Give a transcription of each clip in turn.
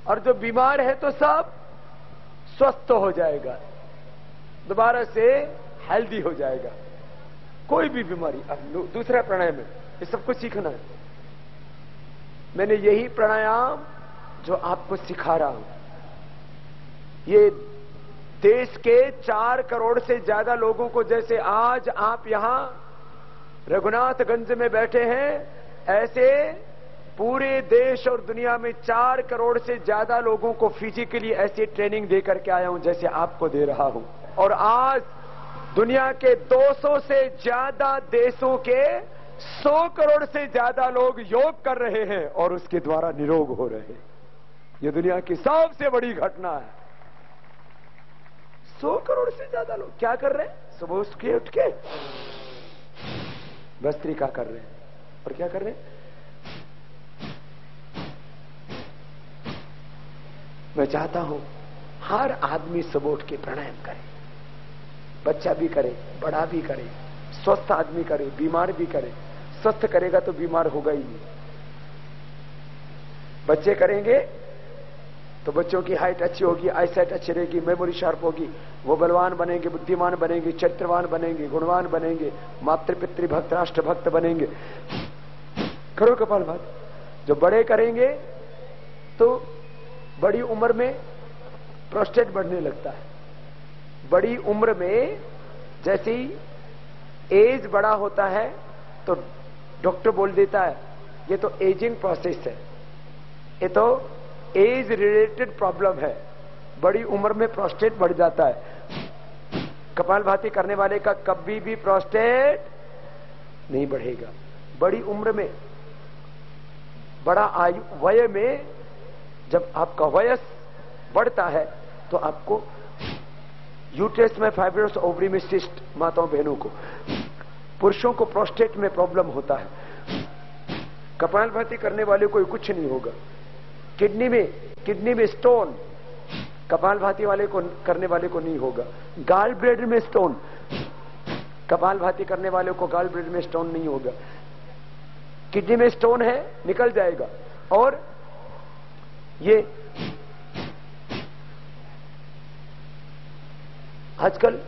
और जो बीमार है तो सब स्वस्थ हो जाएगा, दोबारा से हेल्दी हो जाएगा, कोई भी बीमारी। अब दूसरा प्राणायाम है, ये सबको सीखना है। मैंने यही प्राणायाम जो आपको सिखा रहा हूं, ये देश के 4 करोड़ से ज्यादा लोगों को, जैसे आज आप यहां रघुनाथगंज में बैठे हैं, ऐसे पूरे देश और दुनिया में 4 करोड़ से ज्यादा लोगों को फिजिकली ऐसी ट्रेनिंग दे करके आया हूं जैसे आपको दे रहा हूं। और आज दुनिया के 200 से ज्यादा देशों के 100 करोड़ से ज्यादा लोग योग कर रहे हैं और उसके द्वारा निरोग हो रहे हैं। यह दुनिया की सबसे बड़ी घटना है। 100 करोड़ से ज्यादा लोग क्या कर रहे हैं? सुबह उठ के भस्त्रिका कर रहे हैं। और क्या कर रहे हैं? मैं चाहता हूं हर आदमी सुबह उठ के प्राणायाम करे, बच्चा भी करे, बड़ा भी करे, स्वस्थ आदमी करे, बीमार भी करे। स्वस्थ करेगा तो बीमार होगा ही नहीं। बच्चे करेंगे तो बच्चों की हाइट अच्छी होगी, आईसाइट अच्छी रहेगी, मेमोरी शार्प होगी, वो बलवान बनेंगे, बुद्धिमान बनेंगे, चरित्रवान बनेंगे, गुणवान बनेंगे, मातृ भक्त राष्ट्र भक्त बनेंगे। करो कपालभाति। जो बड़े करेंगे तो बड़ी उम्र में प्रोस्टेट बढ़ने लगता है। बड़ी उम्र में जैसे ही एज बड़ा होता है तो डॉक्टर बोल देता है ये तो एजिंग प्रोसेस है, ये तो एज रिलेटेड प्रॉब्लम है। बड़ी उम्र में प्रोस्टेट बढ़ जाता है। कपालभाति करने वाले का कभी भी प्रोस्टेट नहीं बढ़ेगा। बड़ी उम्र में, बड़ा आयु वय में, जब आपका वयस बढ़ता है तो आपको यूट्रस में फाइब्रोस, ओवरी में सिस्ट, माताओं बहनों को, पुरुषों को प्रोस्टेट में प्रॉब्लम होता है। कपालभाति करने वाले को कुछ नहीं होगा। किडनी में स्टोन कपालभाति वाले को, करने वाले को नहीं होगा। गाल ब्लेडर में स्टोन, कपालभाति करने वाले को गाल ब्लेडर में स्टोन नहीं होगा। किडनी में स्टोन है, निकल जाएगा। और ये आजकल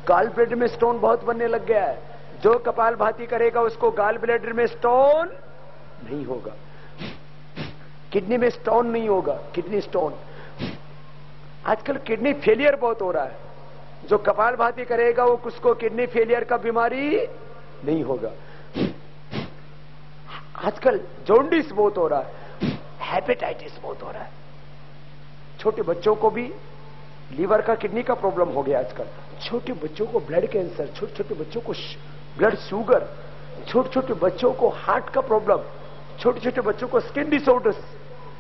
गाल ब्लेडर में स्टोन बहुत बनने लग गया है। जो कपालभाति करेगा उसको गाल ब्लेडर में स्टोन नहीं होगा, किडनी में स्टोन नहीं होगा। किडनी स्टोन, आजकल किडनी फेलियर बहुत हो रहा है। जो कपालभाति करेगा वो उसको किडनी फेलियर का बीमारी नहीं होगा। आजकल जॉन्डिस बहुत हो रहा है, हेपेटाइटिस बहुत हो रहा है। छोटे बच्चों को भी लीवर का, किडनी का प्रॉब्लम हो गया आजकल। छोटे बच्चों को ब्लड कैंसर, छोटे छोटे बच्चों को ब्लड शुगर, छोटे छोटे बच्चों को हार्ट का प्रॉब्लम, छोटे छोटे बच्चों को स्किन डिसऑर्डर्स,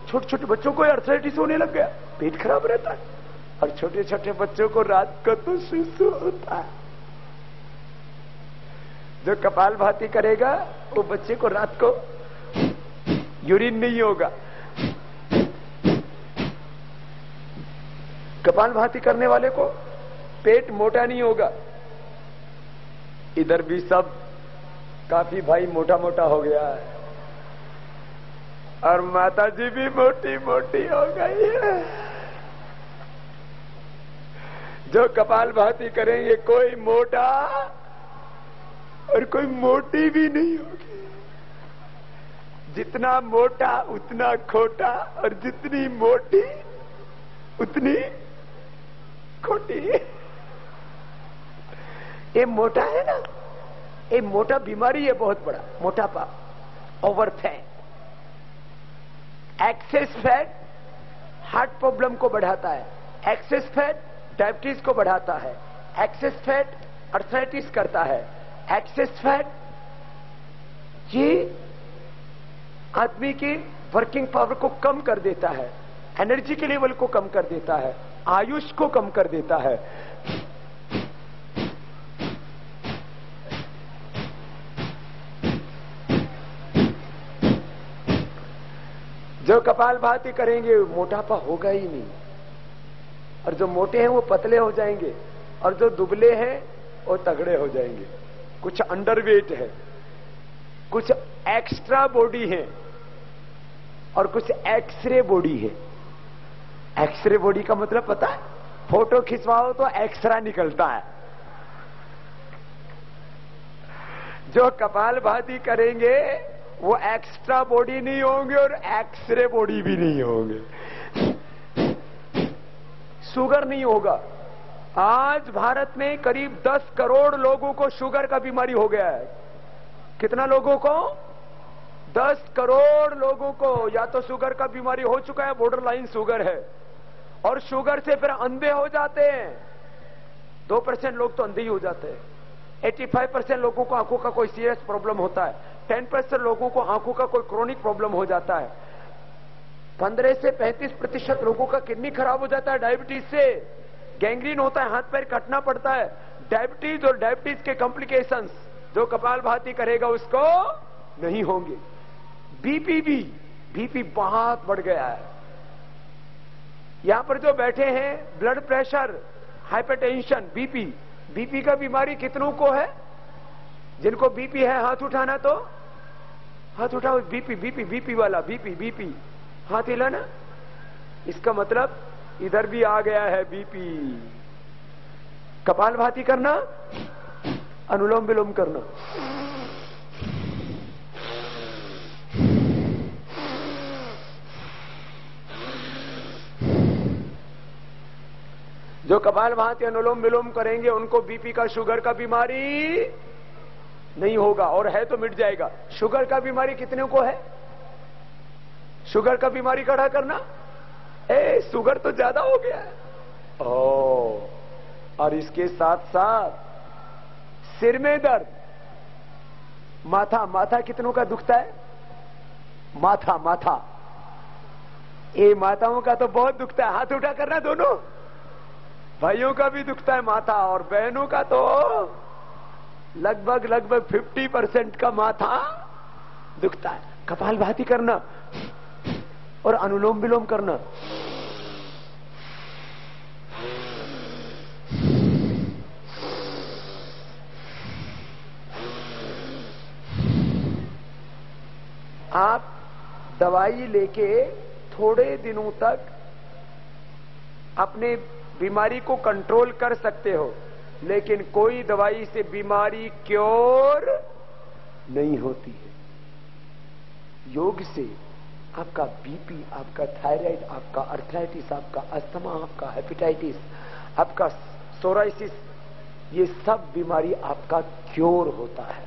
छोटे छोटे बच्चों को आर्थराइटिस होने लग गया, पेट खराब रहता है। और छोटे छोटे बच्चों को रात को तो सुसु होता है। जो कपालभाति करेगा वो बच्चे को रात को यूरिन नहीं होगा। कपालभाति करने वाले को पेट मोटा नहीं होगा। इधर भी सब काफी भाई मोटा मोटा हो गया है और माता जी भी मोटी मोटी हो गई है। जो कपालभाति करेंगे कोई मोटा और कोई मोटी भी नहीं होगी। जितना मोटा उतना खोटा और जितनी मोटी उतनी खोटी। ये मोटा है ना, ये मोटा बीमारी है बहुत बड़ा, मोटापा, over fat. Access fat heart problem को बढ़ाता है, एक्सेस फैट डायबिटीज को बढ़ाता है, एक्सेस फैट अर्थराइटिस करता है, एक्सेस फैट ये आदमी की वर्किंग पावर को कम कर देता है, एनर्जी के लेवल को कम कर देता है, आयुष को कम कर देता है। जो कपालभाति करेंगे मोटापा होगा ही नहीं, और जो मोटे हैं वो पतले हो जाएंगे, और जो दुबले हैं वो तगड़े हो जाएंगे। कुछ अंडरवेट है, कुछ एक्स्ट्रा बॉडी है और कुछ एक्सरे बॉडी है। एक्सरे बॉडी का मतलब पता है? फोटो खिंचवाओ तो एक्सरा निकलता है। जो कपालभाति करेंगे वो एक्स्ट्रा बॉडी नहीं होंगे और एक्सरे बॉडी भी नहीं होंगे। शुगर नहीं होगा। आज भारत में करीब 10 करोड़ लोगों को शुगर का बीमारी हो गया है। कितना लोगों को? 10 करोड़ लोगों को या तो शुगर का बीमारी हो चुका है, बॉर्डर लाइन शुगर है, और शुगर से फिर अंधे हो जाते हैं। 2% लोग तो अंधे ही हो जाते हैं। 85% लोगों को आंखों का कोई सीरियस प्रॉब्लम होता है। 10% लोगों को आंखों का कोई क्रोनिक प्रॉब्लम हो जाता है। 15 से 35% लोगों का किडनी खराब हो जाता है डायबिटीज से। गैंग्रीन होता है, हाथ पैर कटना पड़ता है। डायबिटीज और डायबिटीज के कॉम्प्लिकेशंस जो कपालभाति करेगा उसको नहीं होंगे। बीपी बहुत बढ़ गया है। यहां पर जो बैठे हैं, ब्लड प्रेशर, हाइपरटेंशन, बीपी का बीमारी कितनों को है? जिनको बीपी है हाथ उठाना, तो हाथ उठाओ। बीपी वाला, बीपी हाथ हिलाना। इसका मतलब इधर भी आ गया है बीपी। कपालभाति करना, अनुलोम विलोम करना। जो कपालभाति अनुलोम विलोम करेंगे उनको बीपी का, शुगर का बीमारी नहीं होगा, और है तो मिट जाएगा। शुगर का बीमारी कितने को है? शुगर का बीमारी खड़ा करना। शुगर तो ज्यादा हो गया है। और इसके साथ साथ सिर में दर्द, माथा कितनों का दुखता है? माथा ये माताओं का तो बहुत दुखता है। हाथ उठा करना दोनों। भाइयों का भी दुखता है माथा, और बहनों का तो लगभग 50% का माथा दुखता है। कपालभाति करना और अनुलोम विलोम करना। आप दवाई लेके थोड़े दिनों तक अपने बीमारी को कंट्रोल कर सकते हो, लेकिन कोई दवाई से बीमारी क्योर नहीं होती है। योग से आपका बीपी, आपका थायराइड, आपका अर्थराइटिस, आपका अस्थमा, आपका हेपेटाइटिस, आपका सोराइसिस, ये सब बीमारी आपका क्योर होता है।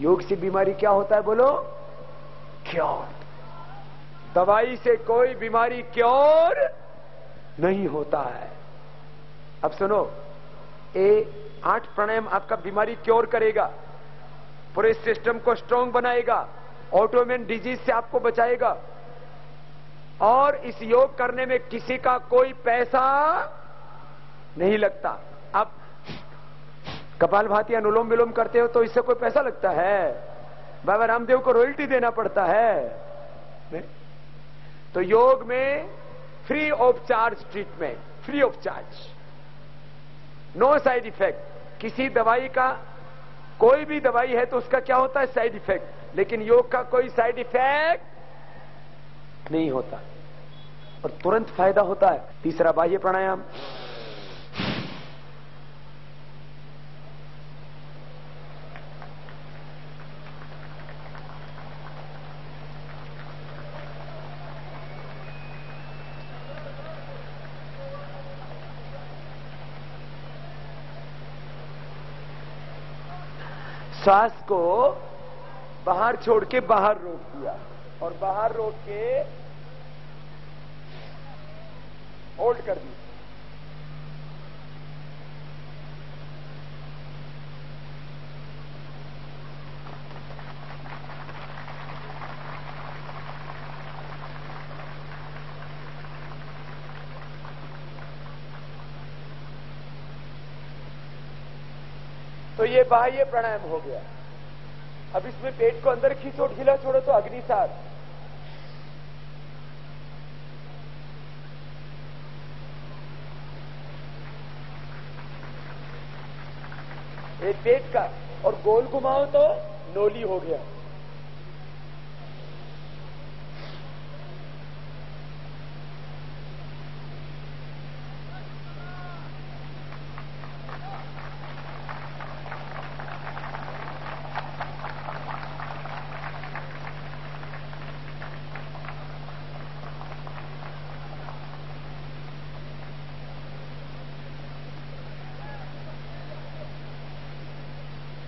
योग से बीमारी क्या होता है बोलो? क्योर। दवाई से कोई बीमारी क्योर नहीं होता है। अब सुनो, 8 प्राणायाम आपका बीमारी क्योर करेगा, पूरे सिस्टम को स्ट्रांग बनाएगा, ऑटोइम्यून डिजीज से आपको बचाएगा, और इस योग करने में किसी का कोई पैसा नहीं लगता। अब कपालभाति अनुलोम विलोम करते हो तो इससे कोई पैसा लगता है? बाबा रामदेव को रॉयल्टी देना पड़ता है? नहीं? तो योग में free of charge treatment, free of charge, no side effect. किसी दवाई का, कोई भी दवाई है तो उसका क्या होता है? Side effect. लेकिन योग का कोई साइड इफेक्ट नहीं होता और तुरंत फायदा होता है। तीसरा बाह्य प्राणायाम। श्वास को बाहर छोड़ के बाहर रोक दिया, और बाहर रोक के होल्ड कर दी। तो ये बाह्य प्राणायाम हो गया। अब इसमें पेट को अंदर खींचो, ढीला छोड़ो तो अग्निसार। ये पेट का, और गोल घुमाओ तो नोली हो गया।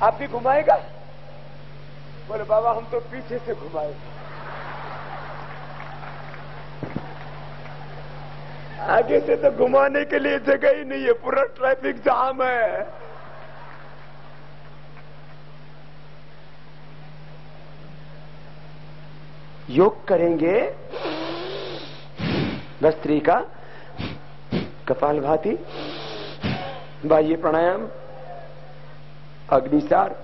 आप भी घुमाएगा? बोले बाबा हम तो पीछे से घुमाएगा, आगे से तो घुमाने के लिए जगह ही नहीं है, पूरा ट्रैफिक जाम है। योग करेंगे भस्त्रिका, कपालभाति, बाह्य प्राणायाम, अग्निसार,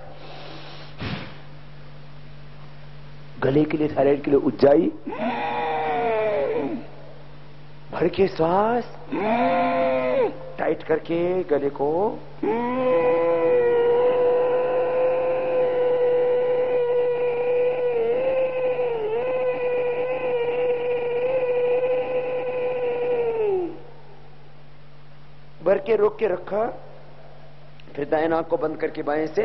गले के लिए थायराइड के लिए उज्जाई, भर के श्वास टाइट करके गले को, भर के रोक के रखा, फिर दाएं नाक को बंद करके बाएं से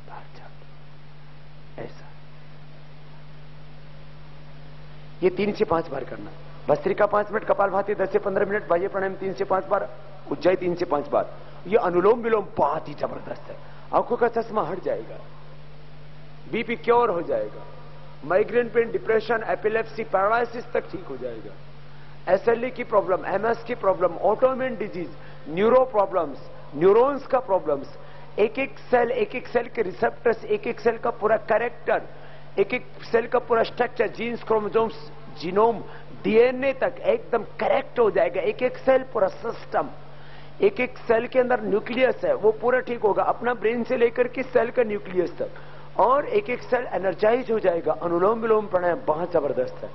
बाहर जा, ऐसा। ये 3 से 5 बार करना। भस्त्रिका 5 मिनट, कपालभाति 10 से 15 मिनट, बाह्य प्राणायाम 3 से 5 बार, उज्जाई 3 से 5 बार। ये अनुलोम विलोम बहुत ही जबरदस्त है, आंखों का चश्मा हट जाएगा, बीपी क्योर हो जाएगा, migraine pain, depression, epilepsy, paralysis तक ठीक हो जाएगा, एसएलई की प्रॉब्लम, एमएस की problem, autoimmune disease, neuro problems, neurons का प्रॉब्लम्स, एक एक सेल के रिसेप्टर्स, एक एक सेल का पूरा कैरेक्टर, एक एक सेल का पूरा structure, genes, chromosomes, genome, DNA तक एकदम करेक्ट हो जाएगा। एक एक सेल पूरा सिस्टम, एक एक सेल के अंदर न्यूक्लियस है वो पूरा ठीक होगा, अपना ब्रेन से लेकर के सेल का न्यूक्लियस तक, और एक एक सेल एनर्जाइज हो जाएगा। अनुलोम विलोम प्राणायाम बहुत जबरदस्त है।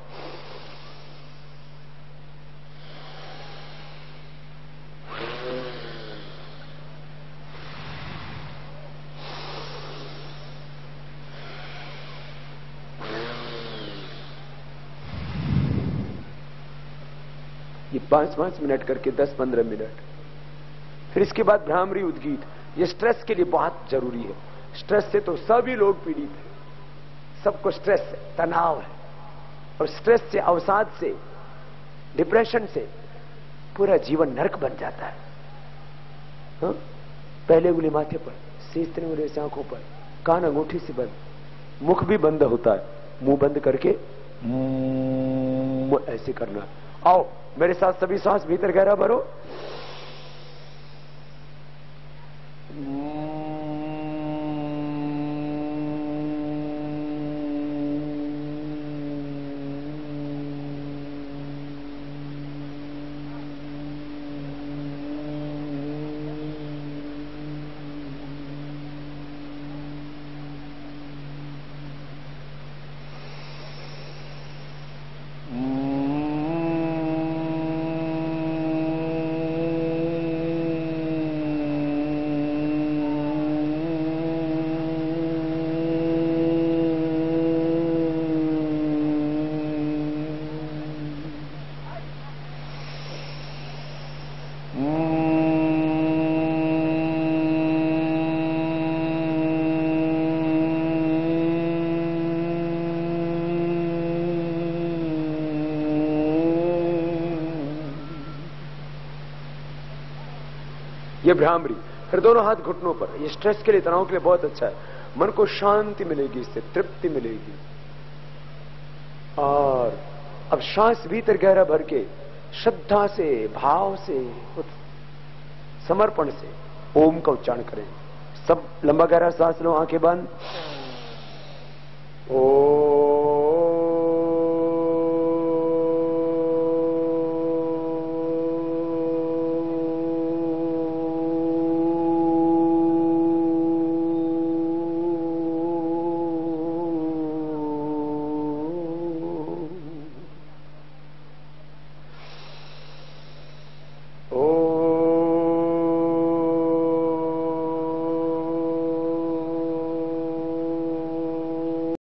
ये 5-5 मिनट करके 10-15 मिनट। फिर इसके बाद भ्रामरी उद्गीत, ये स्ट्रेस के लिए बहुत जरूरी है। स्ट्रेस से तो सभी लोग पीड़ित हैं, सबको स्ट्रेस है, तनाव है, और स्ट्रेस से, अवसाद से, डिप्रेशन से पूरा जीवन नरक बन जाता है। हाँ? पहले उंगली माथे पर, तीसरी उंगली से आंखों पर, कान अंगूठी से बंद, मुख भी बंद होता है, मुंह बंद करके ऐसे करना। आओ मेरे साथ सभी सांस भीतर गहरा भरो, ये भ्रामरी। फिर दोनों हाथ घुटनों पर, ये स्ट्रेस के लिए, तनाव के लिए बहुत अच्छा है। मन को शांति मिलेगी, इससे तृप्ति मिलेगी। और अब श्वास भीतर गहरा भर के श्रद्धा से, भाव से, समर्पण से ओम का उच्चारण करें। सब लंबा गहरा सांस लो, आंखें बंद।